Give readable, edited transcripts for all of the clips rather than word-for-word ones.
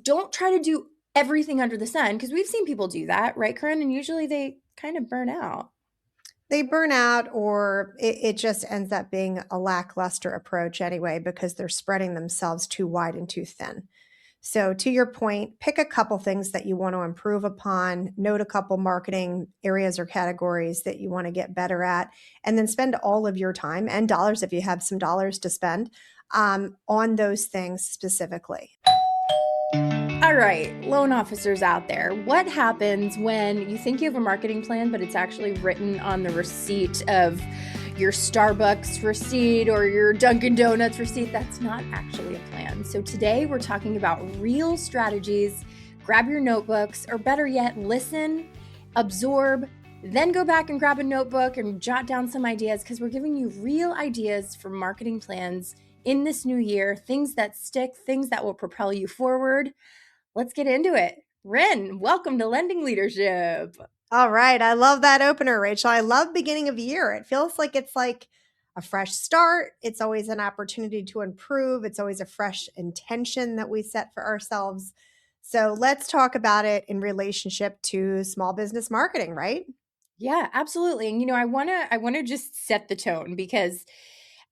Don't try to do everything under the sun because we've seen people do that, right, Corinne? And usually they kind of burn out. They burn out, or it just ends up being a lackluster approach anyway, because they're spreading themselves too wide and too thin. So, to your point, pick a couple things that you want to improve upon, note a couple marketing areas or categories that you want to get better at, and then spend all of your time and dollars, if you have some dollars to spend, on those things specifically. All right, loan officers out there, what happens when you think you have a marketing plan, but it's actually written on the receipt of your Starbucks receipt or your Dunkin' Donuts receipt? That's not actually a plan. So today we're talking about real strategies. Grab your notebooks, or better yet, listen, absorb, then go back and grab a notebook and jot down some ideas, because we're giving you real ideas for marketing plans in this new year, things that stick, things that will propel you forward. Let's get into it. Ren, welcome to Lending Leadership. All right. I love that opener, Rachel. I love beginning of year. It feels like it's like a fresh start. It's always an opportunity to improve. It's always a fresh intention that we set for ourselves. So let's talk about it in relationship to small business marketing, right? Yeah, absolutely. And I want to just set the tone, because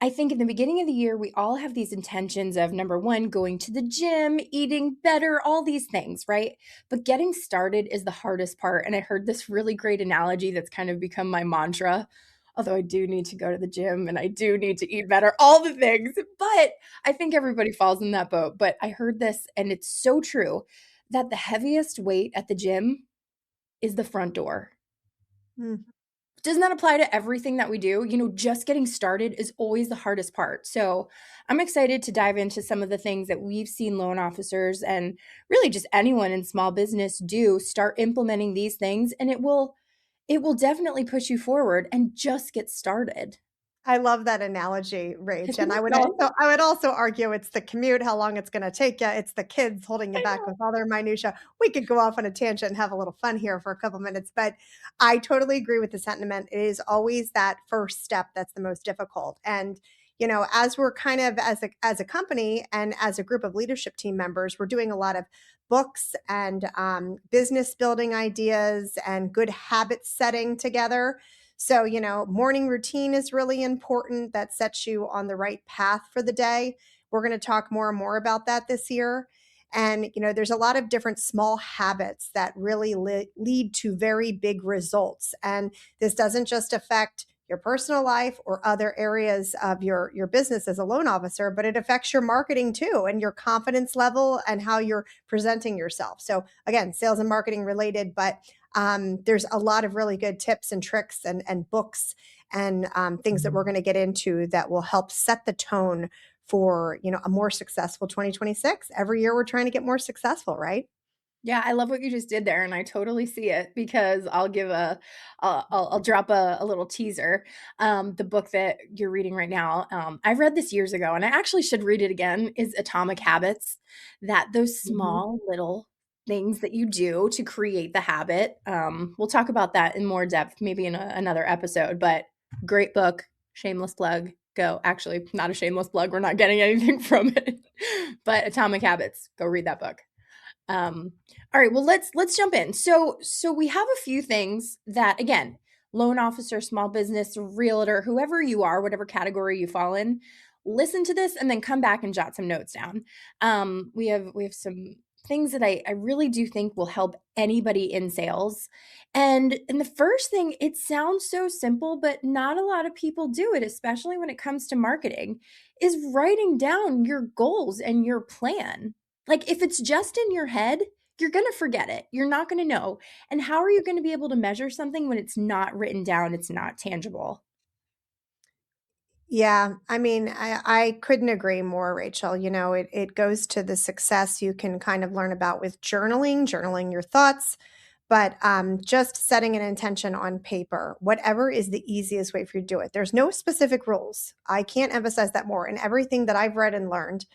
I think in the beginning of the year we all have these intentions of, number one, going to the gym, eating better, all these things, right? But getting started is the hardest part. And I heard this really great analogy that's kind of become my mantra. Although I do need to go to the gym and I do need to eat better, all the things. But I think everybody falls in that boat. But I heard this, and it's so true, that the heaviest weight at the gym is the front door. Mm. Doesn't that apply to everything that we do? Just getting started is always the hardest part. So I'm excited to dive into some of the things that we've seen loan officers and really just anyone in small business do. Start implementing these things, and it will definitely push you forward and just get started. I love that analogy, Rach. Isn't And it I would good? also I would also argue it's the commute, how long it's going to take you. It's the kids holding you I back know. with all their minutia. We could go off on a tangent and have a little fun here for a couple minutes, but I totally agree with the sentiment. It is always that first step that's the most difficult. And as we're kind of as a company and as a group of leadership team members, we're doing a lot of books and business building ideas and good habit setting together. So, morning routine is really important. That sets you on the right path for the day. We're going to talk more and more about that this year. And, there's a lot of different small habits that really lead to very big results. And this doesn't just affect your personal life or other areas of your business as a loan officer, but it affects your marketing too, and your confidence level and how you're presenting yourself. So again, sales and marketing related, but there's a lot of really good tips and tricks and books and things that we're going to get into that will help set the tone for a more successful 2026. Every year we're trying to get more successful, right? Yeah, I love what you just did there, and I totally see it, because I'll drop a little teaser. The book that you're reading right now, I read this years ago, and I actually should read it again. Is Atomic Habits. That those Mhm. small little things that you do to create the habit. We'll talk about that in more depth, maybe in another episode. But great book. Shameless plug. Go. Actually, not a shameless plug. We're not getting anything from it. But Atomic Habits. Go read that book. Um, all right, well let's jump in. So we have a few things that, again, loan officer, small business, realtor, whoever you are, whatever category you fall in, listen to this and then come back and jot some notes down. We have some things that I really do think will help anybody in sales. And the first thing, it sounds so simple, but not a lot of people do it, especially when it comes to marketing, is writing down your goals and your plan. Like, if it's just in your head, you're going to forget it. You're not going to know. And how are you going to be able to measure something when it's not written down? It's not tangible. Yeah, I mean, I couldn't agree more, Rachel. It goes to the success you can kind of learn about with journaling your thoughts, but just setting an intention on paper, whatever is the easiest way for you to do it. There's no specific rules. I can't emphasize that more. And everything that I've read and learned,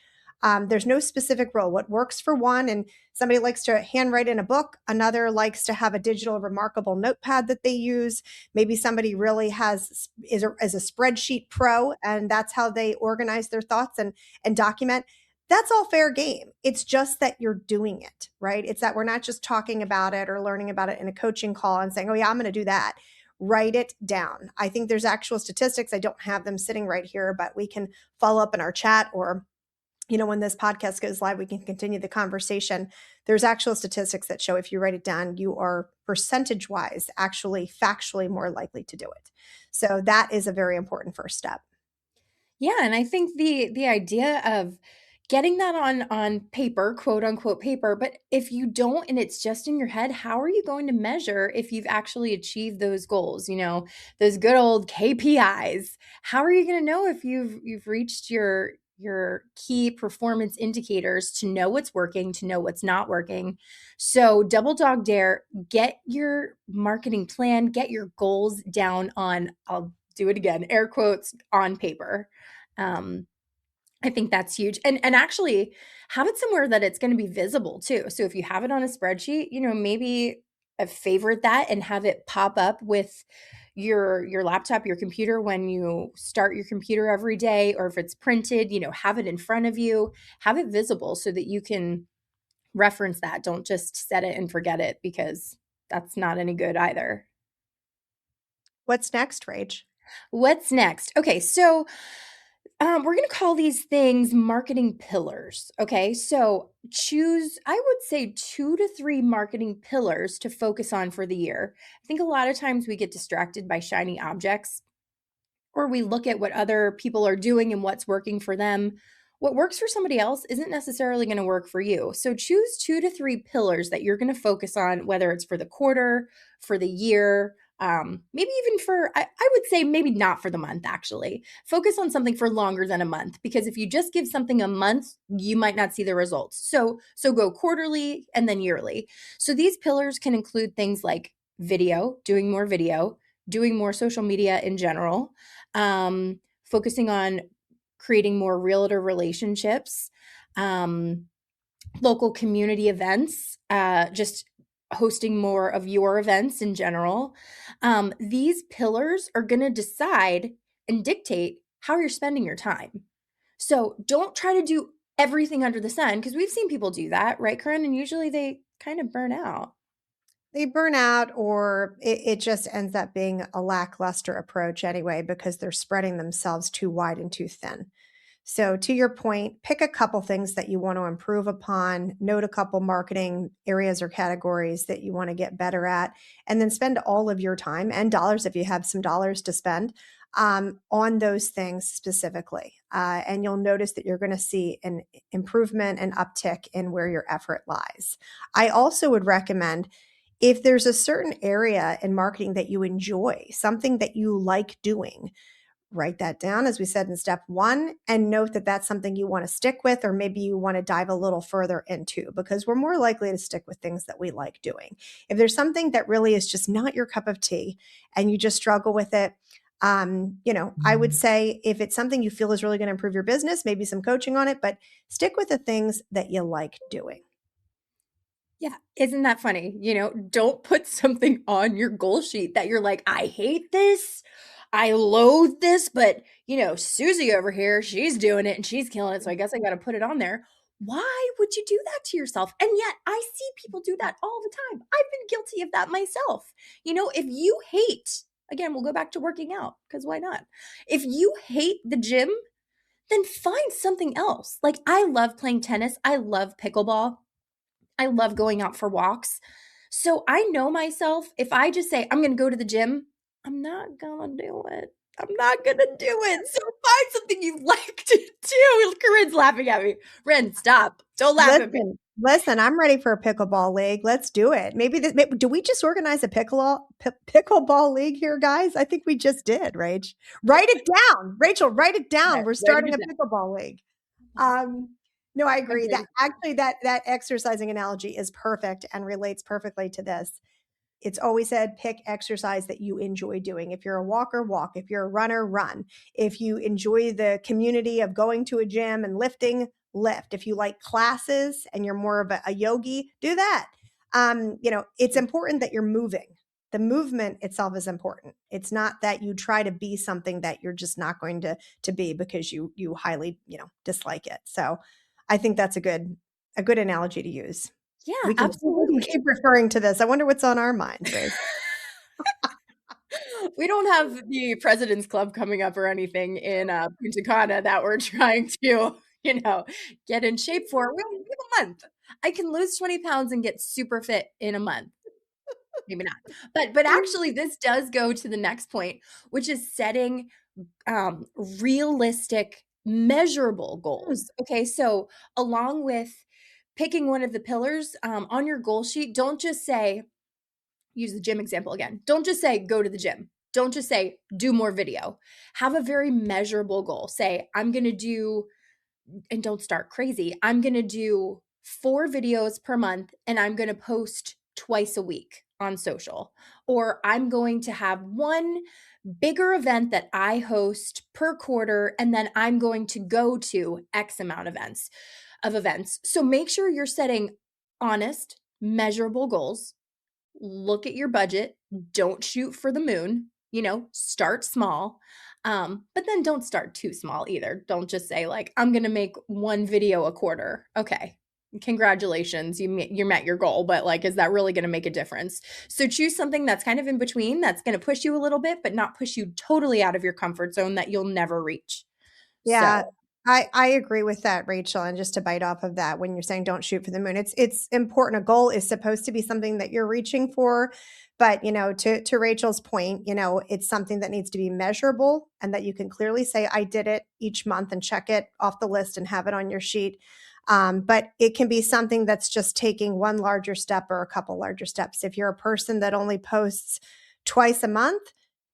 there's no specific rule. What works for one, and somebody likes to handwrite in a book, another likes to have a digital remarkable notepad that they use. Maybe somebody really is a spreadsheet pro, and that's how they organize their thoughts and document. that's all fair game. It's just that you're doing it, right? It's that we're not just talking about it or learning about it in a coaching call and saying, oh, yeah, I'm going to do that. Write it down. I think there's actual statistics. I don't have them sitting right here, but we can follow up in our chat, or when this podcast goes live, we can continue the conversation. There's actual statistics that show if you write it down, you are percentage wise actually factually more likely to do it. So that is a very important first step. Yeah, and I think the idea of getting that on paper, quote unquote paper, but if you don't and it's just in your head, how are you going to measure if you've actually achieved those goals, those good old KPIs? How are you going to know if you've reached your key performance indicators to know what's working, to know what's not working? So, double dog dare, get your marketing plan, get your goals down on, I'll do it again, air quotes, on paper. um, I think that's huge. And actually have it somewhere that it's going to be visible too. So if you have it on a spreadsheet, maybe favorite that and have it pop up with your laptop, your computer when you start your computer every day, or if it's printed, have it in front of you, have it visible so that you can reference that. Don't just set it and forget it, because that's not any good either. What's next, Rach? What's next? Okay, so we're going to call these things marketing pillars. Okay. So choose, I would say, 2 to 3 marketing pillars to focus on for the year. I think a lot of times we get distracted by shiny objects, or we look at what other people are doing and what's working for them. What works for somebody else isn't necessarily going to work for you. So choose 2 to 3 pillars that you're going to focus on, whether it's for the quarter, for the year, maybe even for, I would say maybe not for the month, actually. Focus on something for longer than a month, because if you just give something a month, you might not see the results. So go quarterly and then yearly. So these pillars can include things like video, doing more social media in general, focusing on creating more realtor relationships, um, local community events, just hosting more of your events in general. These pillars are going to decide and dictate how you're spending your time. So don't try to do everything under the sun, because we've seen people do that, right, Corinne? And usually they kind of burn out. They burn out, or it just ends up being a lackluster approach anyway, because they're spreading themselves too wide and too thin. So, to your point, pick a couple things that you want to improve upon, note a couple marketing areas or categories that you want to get better at, and then spend all of your time and dollars, if you have some dollars to spend, on those things specifically. And you'll notice that you're going to see an improvement and uptick in where your effort lies. I also would recommend, if there's a certain area in marketing that you enjoy, something that you like doing, write that down, as we said in step 1, and note that that's something you want to stick with, or maybe you want to dive a little further into, because we're more likely to stick with things that we like doing. If there's something that really is just not your cup of tea and you just struggle with it, I would say, if it's something you feel is really going to improve your business, maybe some coaching on it, but stick with the things that you like doing. Yeah, isn't that funny? Don't put something on your goal sheet that you're like, I hate this, I loathe this, but Susie over here, she's doing it and she's killing it, so I guess I got to put it on there. Why would you do that to yourself? And yet I see people do that all the time. I've been guilty of that myself. If you hate, again, we'll go back to working out, because why not? If you hate the gym, then find something else. Like, I love playing tennis, I love pickleball, I love going out for walks. So I know myself, if I just say, I'm going to go to the gym, I'm not going to do it. I'm not going to do it. So find something you like to do. Corinne's laughing at me. Ren, stop. Don't laugh at me. Listen, I'm ready for a pickleball league. Let's do it. Do we just organize a pickleball league here, guys? I think we just did, Rach. Write it down. Rachel, write it down. Okay, We're starting a pickleball league. No, I agree that actually that exercising analogy is perfect and relates perfectly to this. It's always said, pick exercise that you enjoy doing. If you're a walker, walk. If you're a runner, run. If you enjoy the community of going to a gym and lifting, lift. If you like classes and you're more of a yogi, do that. It's important that you're moving. The movement itself is important. It's not that you try to be something that you're just not going to be, because you highly, dislike it. So I think that's a good analogy to use. Yeah, We can absolutely. keep referring to this. I wonder what's on our minds, Rach. We don't have the President's Club coming up or anything in, Punta Cana that we're trying to, you know, get in shape for. We have a month. I can lose 20 pounds and get super fit in a month. Maybe not. But actually this does go to the next point, which is setting, realistic, measurable Mm, goals. Okay, so along with picking one of the pillars, on your goal sheet, don't just say use the gym example again. Don't just say go to the gym. Don't just say do more video. Have a very measurable goal. Say, I'm going to do, and don't start crazy. I'm going to do 4 videos per month and I'm going to post twice a week on social. Or I'm going to have one bigger event that I host per quarter and then I'm going to go to X amount of events. So make sure you're setting honest, measurable goals. Look at your budget. Don't shoot for the moon. Start small. But then don't start too small either. Don't just say, like, I'm going to make one video a quarter. Okay. Congratulations. You met your goal, but like, is that really going to make a difference? So choose something that's kind of in between that's going to push you a little bit, but not push you totally out of your comfort zone that you'll never reach. yeah. So, I agree with that, Rachel. And just to bite off of that, when you're saying don't shoot for the moon, it's important. A goal is supposed to be something that you're reaching for. But to Rachel's point, it's something that needs to be measurable and that you can clearly say, I did it each month and check it off the list and have it on your sheet. But it can be something that's just taking one larger step or a couple larger steps. If you're a person that only posts twice a month,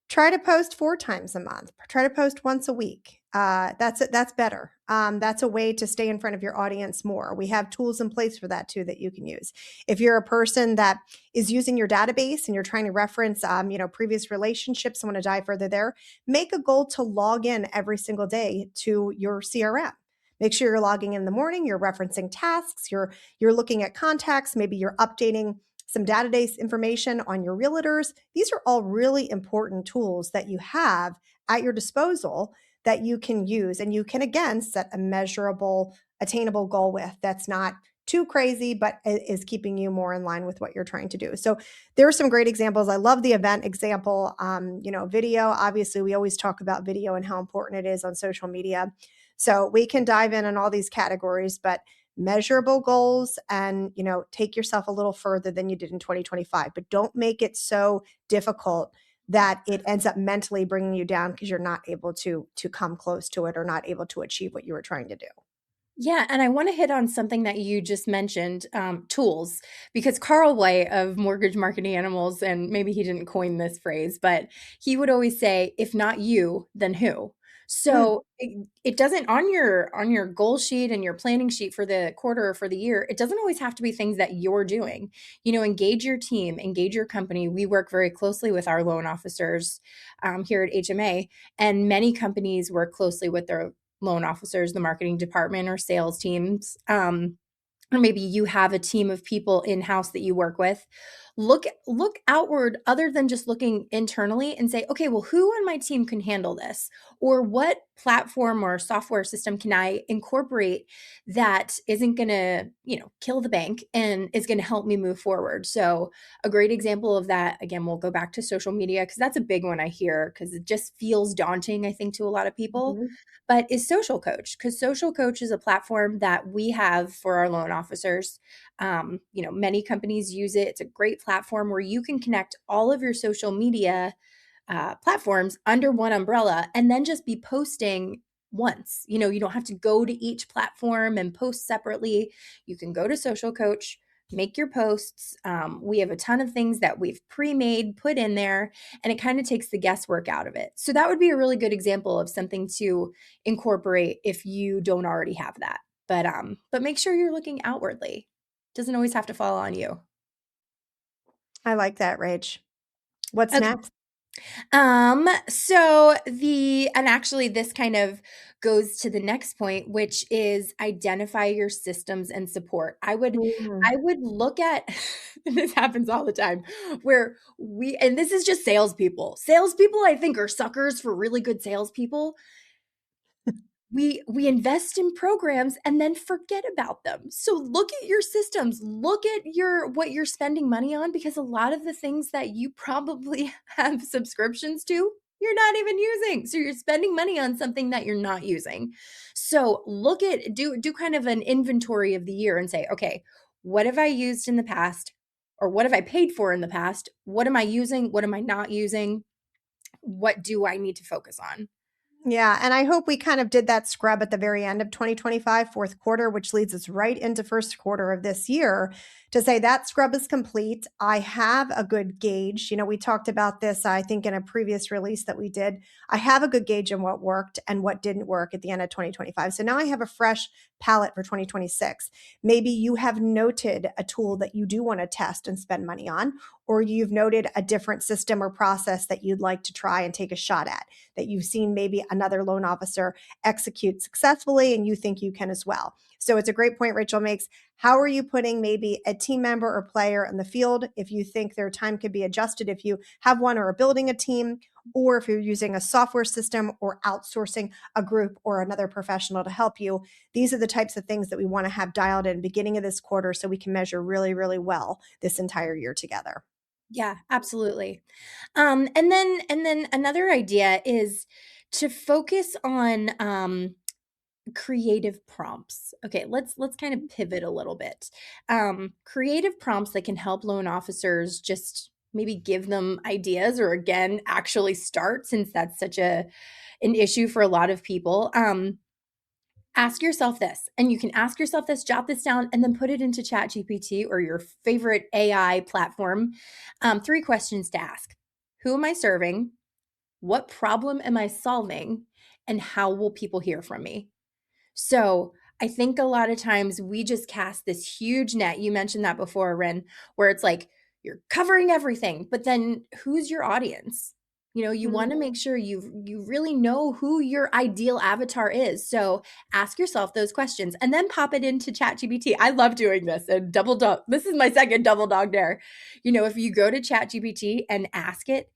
try to post 4 times a month. Try to post once a week. That's better. That's a way to stay in front of your audience more. We have tools in place for that too that you can use. If you're a person that is using your database and you're trying to reference, previous relationships, I want to dive further there. Make a goal to log in every single day to your CRM. Make sure you're logging in the morning. You're referencing tasks. You're looking at contacts. Maybe you're updating some database information on your realtors. These are all really important tools that you have at your disposal that you can use. And you can, again, set a measurable, attainable goal with that's not too crazy, but is keeping you more in line with what you're trying to do. So there are some great examples. I love the event example. Video, obviously, we always talk about video and how important it is on social media. So we can dive in on all these categories, but measurable goals and take yourself a little further than you did in 2025, but don't make it so difficult that it ends up mentally bringing you down because you're not able to come close to it or not able to achieve what you were trying to do. yeah, and I want to hit on something that you just mentioned, tools, because Carl White of Mortgage Marketing Animals, and maybe he didn't coin this phrase, but he would always say, "If not you, then who?" Mm, So it doesn't on your goal sheet and your planning sheet for the quarter or for the year. It doesn't always have to be things that you're doing. Engage your team, engage your company. We work very closely with our loan officers here at HMA, and many companies work closely with their loan officers, the marketing department, or sales teams. Or maybe you have a team of people in house that you work with. Look outward other than just looking internally and say, okay, well, who on my team can handle this? Or what platform or software system can I incorporate that isn't going to, kill the bank and is going to help me move forward? So, a great example of that, again, we'll go back to social media because that's a big one I hear because it just feels daunting, I think, to a lot of people, mhm. but is Social Coach, because Social Coach is a platform that we have for our loan officers. Many companies use it. It's a great platform where you can connect all of your social media platforms under one umbrella and then just be posting once. You don't have to go to each platform and post separately. You can go to Social Coach, make your posts. We have a ton of things that we've pre-made, put in there, and it kind of takes the guesswork out of it. So that would be a really good example of something to incorporate if you don't already have that. But make sure you're looking outwardly. Doesn't always have to fall on you. I like that, Rach. What's Okay. next? And actually this kind of goes to the next point, which is identify your systems and support. I would Mm. I would look at and this happens all the time where and this is just salespeople. Salespeople, I think, are suckers for really good salespeople. we invest in programs and then forget about them. So look at your systems, look at your what you're spending money on, because a lot of the things that you probably have subscriptions to, you're not even using. So you're spending money on something that you're not using. So look at do kind of an inventory of the year and say, okay, what have I used in the past? Or what have I paid for in the past? What am I using? What am I not using? What do I need to focus on? Yeah, and I hope we kind of did that scrub at the very end of 2025, fourth quarter, which leads us right into first quarter of this year to say that scrub is complete. I have a good gauge. You know, we talked about this, I think, in a previous release that we did. I have a good gauge on what worked and what didn't work at the end of 2025. So now I have a fresh palette for 2026. Maybe you have noted a tool that you do want to test and spend money on, or you've noted a different system or process that you'd like to try and take a shot at, that you've seen maybe another loan officer execute successfully and you think you can as well. So it's a great point Rachel makes. How are you putting maybe a team member or player in the field if you think their time could be adjusted if you have one or are building a team, or if you're using a software system or outsourcing a group or another professional to help you? These are the types of things that we want to have dialed in beginning of this quarter so we can measure really, really well this entire year together. Yeah, absolutely. And then another idea is to focus on creative prompts. Okay, let's kind of pivot a little bit. Creative prompts that can help loan officers just maybe give them ideas, or again actually start, since that's such a an issue for a lot of people. Ask yourself this, and you can ask yourself this, jot this down, and then put it into Chat GPT or your favorite AI platform. Three questions to ask: who am I serving? What problem am I solving? And how will people hear from me? So I think a lot of times we just cast this huge net. You mentioned that before, Ren, where it's like you're covering everything, but then who's your audience? You know, you want to make sure you really know who your ideal avatar is. So ask yourself those questions and then pop it into ChatGPT. I love doing this, and double dog. This is my second double dog dare. You know, if you go to ChatGPT and ask it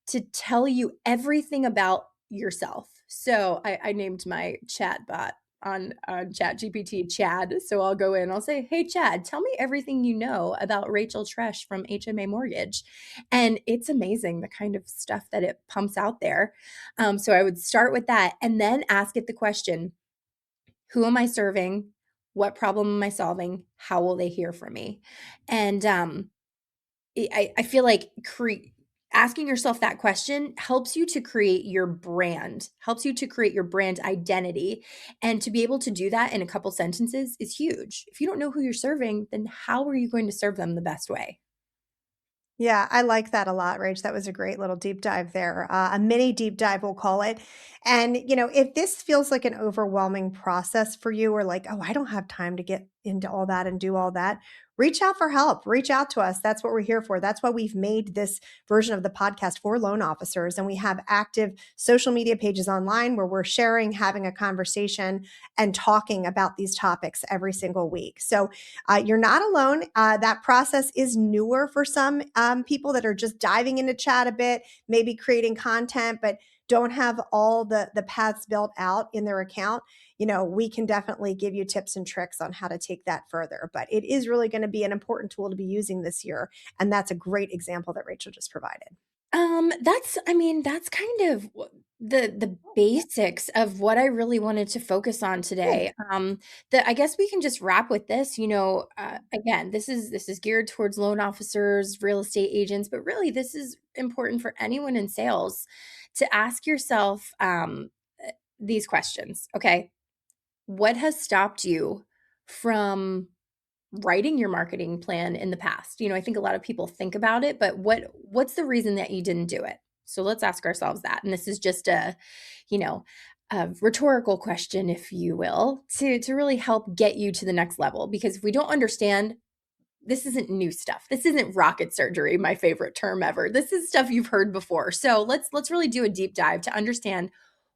to tell you everything about yourself. So I named my chat bot on ChatGPT Chad. So I'll go in, I'll say, "Hey Chad, tell me everything you know about Rachel Tresh from HMA Mortgage." And it's amazing the kind of stuff that it pumps out there. So I would start with that and then ask it the question: who am I serving? What problem am I solving? How will they hear from me? And I feel like asking yourself that question helps you to create your brand, helps you to create your brand identity. And to be able to do that in a couple sentences is huge. If you don't know who you're serving, then how are you going to serve them the best way? Yeah, I like that a lot, Rach. That was a great little deep dive there, a mini deep dive, we'll call it. And, you know, if this feels like an overwhelming process for you, or like, oh, I don't have time to get into all that and do all that, reach out for help. Reach out to us. That's what we're here for. That's why we've made this version of the podcast for loan officers. And we have active social media pages online where we're sharing, having a conversation, and talking about these topics every single week. So, you're not alone. That process is newer for some people that are just diving into chat a bit, maybe creating content, but don't have all the paths built out in their account. You know, we can definitely give you tips and tricks on how to take that further. But it is really going to be an important tool to be using this year. And that's a great example that Rachel just provided. That's I mean, that's kind of the basics of what I really wanted to focus on Good. today. The I guess we can just wrap with this. You know, again, this is geared towards loan officers, real estate agents, but really this is important for anyone in sales to ask yourself these questions. Okay, what has stopped you from writing your marketing plan in the past? You know, I think a lot of people think about it, but what's the reason that you didn't do it? So let's ask ourselves that. And this is just a, you know, a rhetorical question, if you will, to really help get you to the next level. Because if we don't understand, this isn't new stuff. This isn't rocket surgery, my favorite term ever. This is stuff you've heard before. So let's really do a deep dive to understand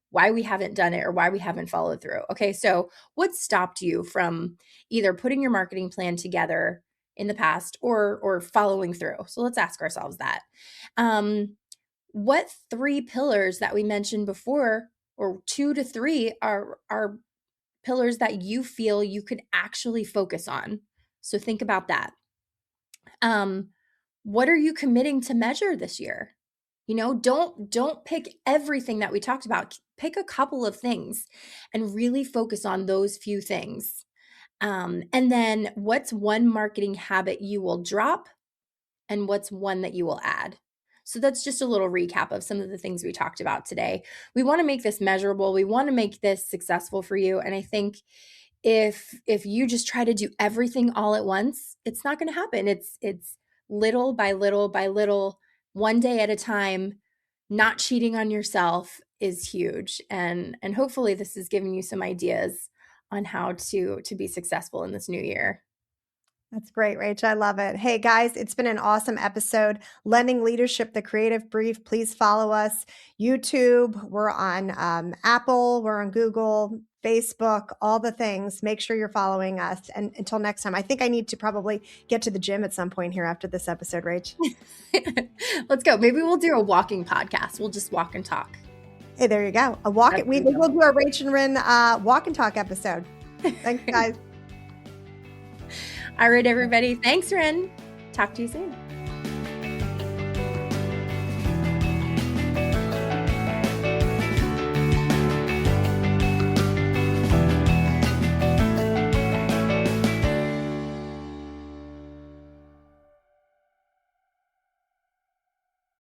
why we haven't done it or why we haven't followed through. Okay, so what stopped you from either putting your marketing plan together in the past or following through? So let's ask ourselves that. What three pillars that we mentioned before or 2 to 3 are pillars that you feel you could actually focus on. So think about that. Um, what are you committing to measure this year? You know, don't pick everything that we talked about. Pick a couple of things and really focus on those few things. And then what's one marketing habit you will drop and what's one that you will add? So that's just a little recap of some of the things we talked about today. We want to make this measurable. We want to make this successful for you. And I think if you just try to do everything all at once, it's not going to happen. It's little by little by little, one day at a time. Not cheating on yourself is huge, and hopefully this is giving you some ideas on how to be successful in this new year. That's great, Rach. I love it. Hey, guys, it's been an awesome episode. Lending Leadership, the Creative Brief. Please follow us. YouTube, we're on Apple, we're on Google, Facebook, all the things. Make sure you're following us. And until next time, I think I need to probably get to the gym at some point here after this episode, Rach. Let's go. Maybe we'll do a walking podcast. We'll just walk and talk. Hey, there you go. We'll do a Rach and Rin walk and talk episode. Thanks, guys. All right, everybody. Thanks, Rin. Talk to you soon.